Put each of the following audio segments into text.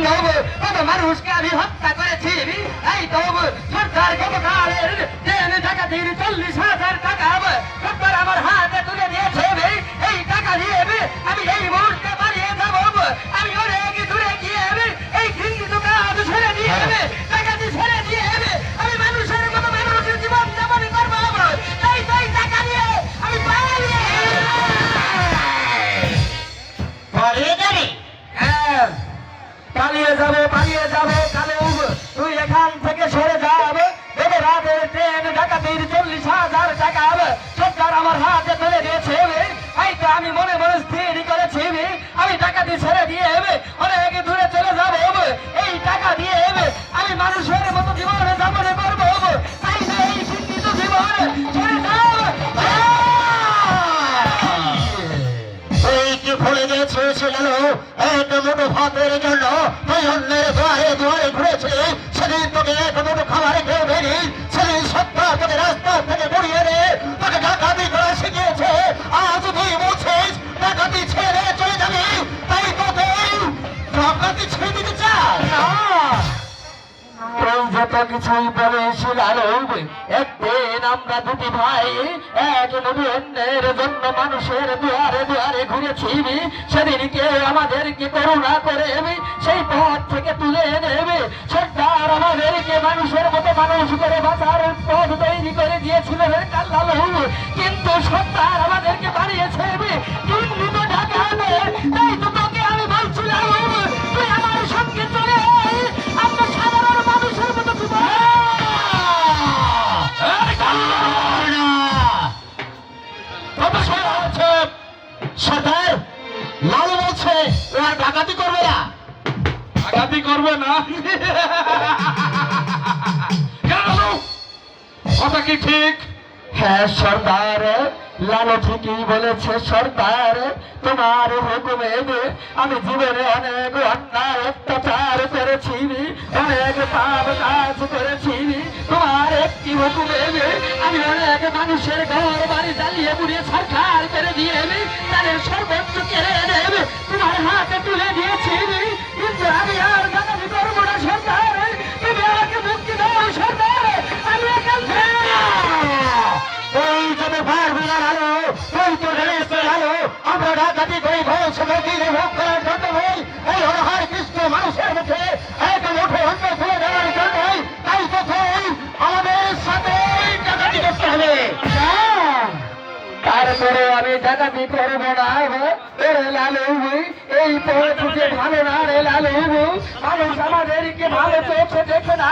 বান্ধব কত মানুষকে আমি হত্যা করেছি এই তো সরকার গতকালের ট্রেন ডাকাতির 40,000 টাকা সরকার আমার হাতে তুলে দিয়েছে এই টাকা দিয়ে আমি এই মুহূর্তে পালিয়ে যাব আমি অনেক দূরে গিয়ে এই ঘৃণিত কাজ ছেড়ে দিয়ে ডাকাতি ছেড়ে দিয়ে আমি মানুষের মতো মানুষের জীবন যাপন করবো এই তো টাকা দিয়ে আমি পালিয়ে যাবি পালিয়ে যাবো কালে তুই এখান থেকে সরে যাবে গত রাতে ট্রেন ডাকাতির 40,000 টাকা সরকার আমার হাতে তুলে দিয়েছে এই তো আমি মনে মনে স্থির করেছি আমি ডাকাতি ছেড়ে দিয়ে অনেক দূরে চলে যাবো এই টাকা দিয়ে আমি মানুষের মতো জীবন যাপন করবো তাই না এই চিন্তিত জীবন ছেড়ে যাও কি ভুলে গেছিল এক মুঠো ভাতের জন্য তুই অন্যের দুয়ারে দুয়ারে ঘুরেছিলি সেদিন তোকে এক মুঠো খাবার খেয়ে বেরি সেদিন সত্তা তোকে রাস্তা থেকে ঘুরিয়ে রে তোকে ডাকাতি করা শিখিয়েছে আজ তুই বলছিস ডাকাতি ছেড়ে চলে যাবি তাই তোকে ডাকাতি ছেড়ে দিতে চাই না যত কিছুই বলেছিল একদিন আমরা দুটি ভাই এক নদী অন্যের জন্য মানুষের দুয়ারে দুয়ারে ঘুরেছি সেদিনকে আমাদেরকে করুণা করে সেই পথ থেকে তুলে নেবে সরকার আমাদেরকে মানুষের মতো মানুষ করে বাঁচার পথ তৈরি করে দিয়েছিল কিন্তু সরকার আমাদেরকে বানিয়েছে চিহ্নিত ঢাকা তাই তো তোকে আমি বলছিলাম তুই আমার সঙ্গে চলে আমরা সাধারণ মানুষের মতো সরকার লালু বলছে ওরা ডাকাতি করবে না ডাকাতি করবে না কথা কি ঠিক? হ্যাঁ সরকার লালু ঠিকই বলেছে সরকার তোমার হুকুমে আমি জীবনে অনেক অন্যায় অত্যাচার করেছি অনেক পাপ কাজ করেছি তোমার একটি হুকুমে আমি অনেক মানুষের ঘর বাড়ি জ্বালিয়ে পুড়িয়ে সরকার করে দিয়ে তাদের সর্বোচ্চ কেড়ে নেবে তোমার হাতে তুলে দিয়েছি কিন্তু আমি আর ডাকাতি করবো না সরকার তুমি আমাকে মুক্তি দাও সরকার আমি এখান তুই যদি পারবি না আলো তুই তো রেস্ট আলো আমরা ডাকাতি করি ভোগ সমুদ্রে ভোগ করার জন্য নই এই অনাহার কৃষ্ণ মানুষের মুখে এক মুঠো অন্ন তুলে দেওয়ার জন্যই তাই তো তুই আমাদের সাথে ডাকাতি করতে হবে তারপরে আমি ডাকাতি করবো না রে লালু এই পথে ভালো না রে লালু মানুষ আমাদেরকে ভালো চোখে দেখে না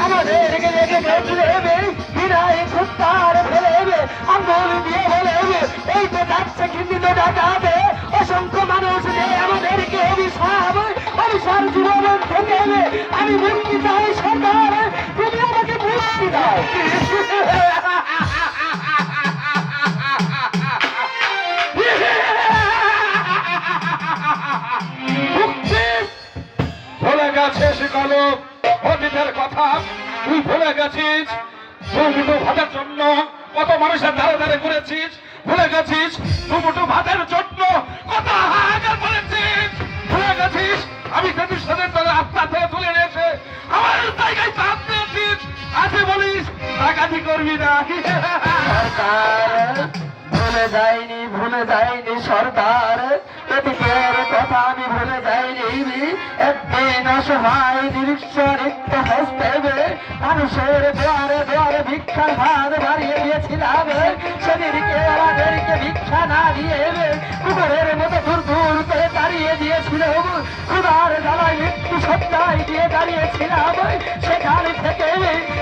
আমাদেরকে দেখে দেখলে বিনায় খুঁজতার ফেলে আঙ্গুল দিয়ে বলে এই তো যাচ্ছে কিন্তু তো ডাকাতে অসংখ্য মানুষ আমাদেরকে অভিশাপ জীবন থেকে আমি মুক্তি চাই সরকার তুমি আমাকে মুক্তি দাও ভুলে গেছিস কালো অতীতের কথা তুই ভুলে গেছিস দুমুঠো ভাতের জন্য কত মানুষের ধারে ধারে ঘুরেছিস ভুলে গেছিস দুমুঠো ভাতের জন্য কত হাহাকার করেছিস ভুলে গেছিস আমি প্রতিষ্ঠানের দলে আত্মা থেকে তুলে নিয়েছে আমার জায়গায় চাপ দিয়েছিস আছে বলিস ডাকাতি করবি না ভুলে যাইনি সরকার অতীতের কথা আমি ভুলে যাইনি একদিন অসহায় নিরীক্ষ হস্তে মানুষের দুয়ারে দুয়ারে ভিক্ষার ভাত বাড়িয়ে দিয়েছিলাম সেদিনকে আমাদেরকে ভিক্ষা না দিয়ে কুকুরের মতো দূর দূর করে দাঁড়িয়ে দিয়েছিল ক্ষুধার জ্বালায় মৃত্যু সত্যায় দিয়ে দাঁড়িয়েছিলাম সেখান থেকে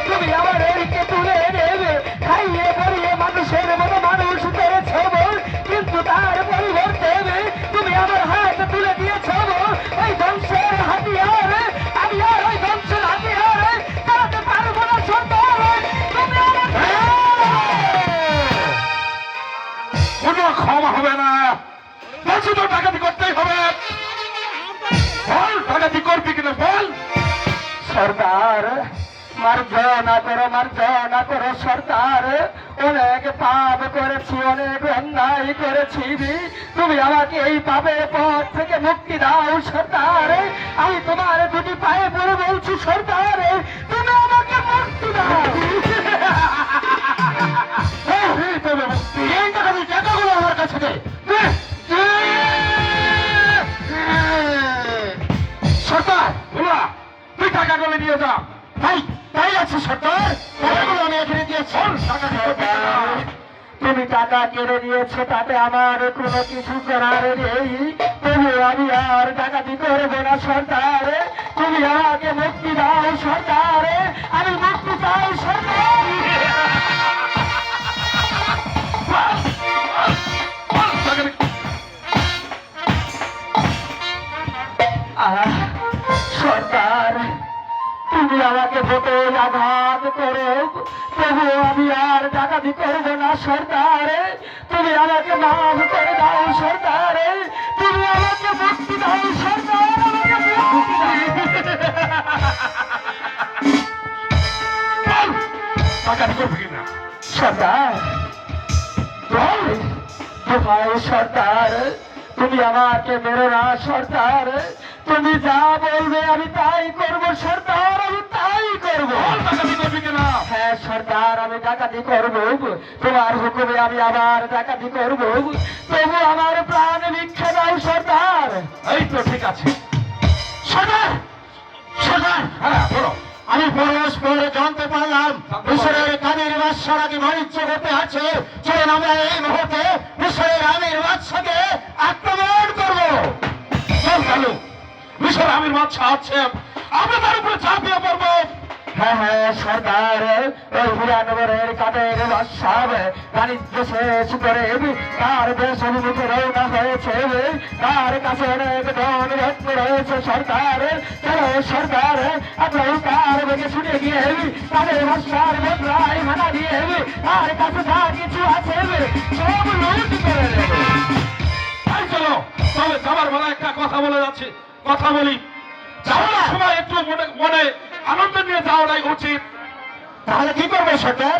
তুমি আমাদেরকে তুলে নেবে খাইয়ে পরিয়ে মানুষের মতো মানুষ করেছ কিন্তু তার পরিবর্তে তুমি আমার হাত তুলে দিয়েছ ওই ধ্বংসের হাতিয়ার আমি আর ওই ধ্বংসের হাতিয়ার চালাতে পারবো না সরকার তুমি কোনো ক্ষমা হবে না বলছি তো ডাকাতি করতেই হবে বল ডাকাতি করবি কিনা বল সরকার মার্জনা করো সরকার অনেক পাপ করেছি অনেক অন্যায় করেছি তুমি আমাকে এই পাপের পথ থেকে মুক্তি দাও সরকার আমি তোমার সরকার তুমি আমাকে মুক্তি দাও। এই তবে মুক্তি। এই টাকাগুলো আমার কাছে দে। দে। সর্দার ভোলা, তুই টাকাগুলো নিয়ে যা। তাই আছে সরকার, টাকাগুলো আমি এখানে দিয়েছি। টাকা দিতে হবে না। তুমি টাকা কেড়ে নিয়েছো, তাতে আমার কোনো কিছু করার নেই। তবু আমি আর ডাকাতি করবো না সরকার। তুমি আমাকে মুক্তি দাও সরকার, আমি মুক্তি চাই সরকার। সরকার, তুমি আমাকে বোতল আঘাত করো, তবু আমি আর ডাকাতি করবো না সরকার। তুমি আমাকে মাফ করে দাও সরকার, তুমি আমাকে মুক্তি দাও সরকার, আমাকে মুক্তি দাও। টাকা করবি কিনা? সরকার, দোহাই সরকার, তুমি আমাকে মেরো না সরকার। তুমি যা বলবে আমি তাই করব সরকার, আমি তাই করব। টাকা করবি কিনা? হ্যাঁ সরকার, আমি ডাকাতি করব, তোমার হুকুমে আমি আবার ডাকাতি করব, তবু আমার প্রাণ ভিক্ষা দাও সরকার। এই তো ঠিক আছে। সরকার, সরকার, হ্যাঁ বলো। আমি পরস্পর জানতে পারলাম মিশরের কাদের বাদশাহ নাকি বাণিজ্য করতে আছে। চলুন আমরা এই মুহূর্তে মিশরের আমির বাদশাকে আক্রমণ করবো। চল চালু। মিশর আমির বাদশা আছে, আমরা তার উপরে ঝাঁপিয়ে পড়বো। হ্যাঁ হ্যাঁ সরকার, ওই হিরানগরের কাদের বাদশাহ বাণিজ্য শেষ করে তার দেশ অভিমুখে রওনা হয়েছে। তার কাছে অনেক ধন রত্ন রয়েছে সরকার। চলো সরকার, আমরা তার বেগে ছুটে গিয়ে তাদের বাদশার মুদ্রায় ভাড়া দিয়ে তার কাছে যা কিছু আছে সব লুট করে নেব। তাই চলো। তবে যাবার বেলা একটা কথা বলে যাচ্ছি, কথা বলি। যাওয়ার সময় একটু মনে আনন্দ নিয়ে যাওয়াটাই উচিত। তাহলে কি করবো সরকার?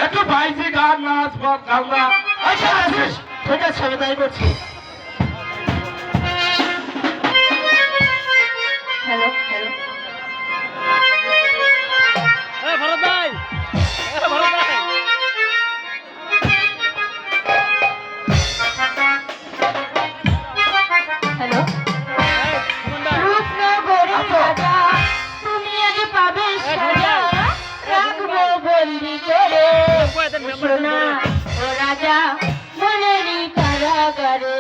একটু বাইজি গান, নাচ, গান্না। আচ্ছা আচ্ছা, ঠিক আছে, আমি তাই করছি। হ্যালো হ্যালো, ভরত ভাই, ভরত ভাই। হ্যালো, সুমন ভাই। রূপনগরের রাজা, তুমি আগে পাবে সাজা, রাখবো বন্দি করে। সোনা ও রাজা মনেরই কারাগারে।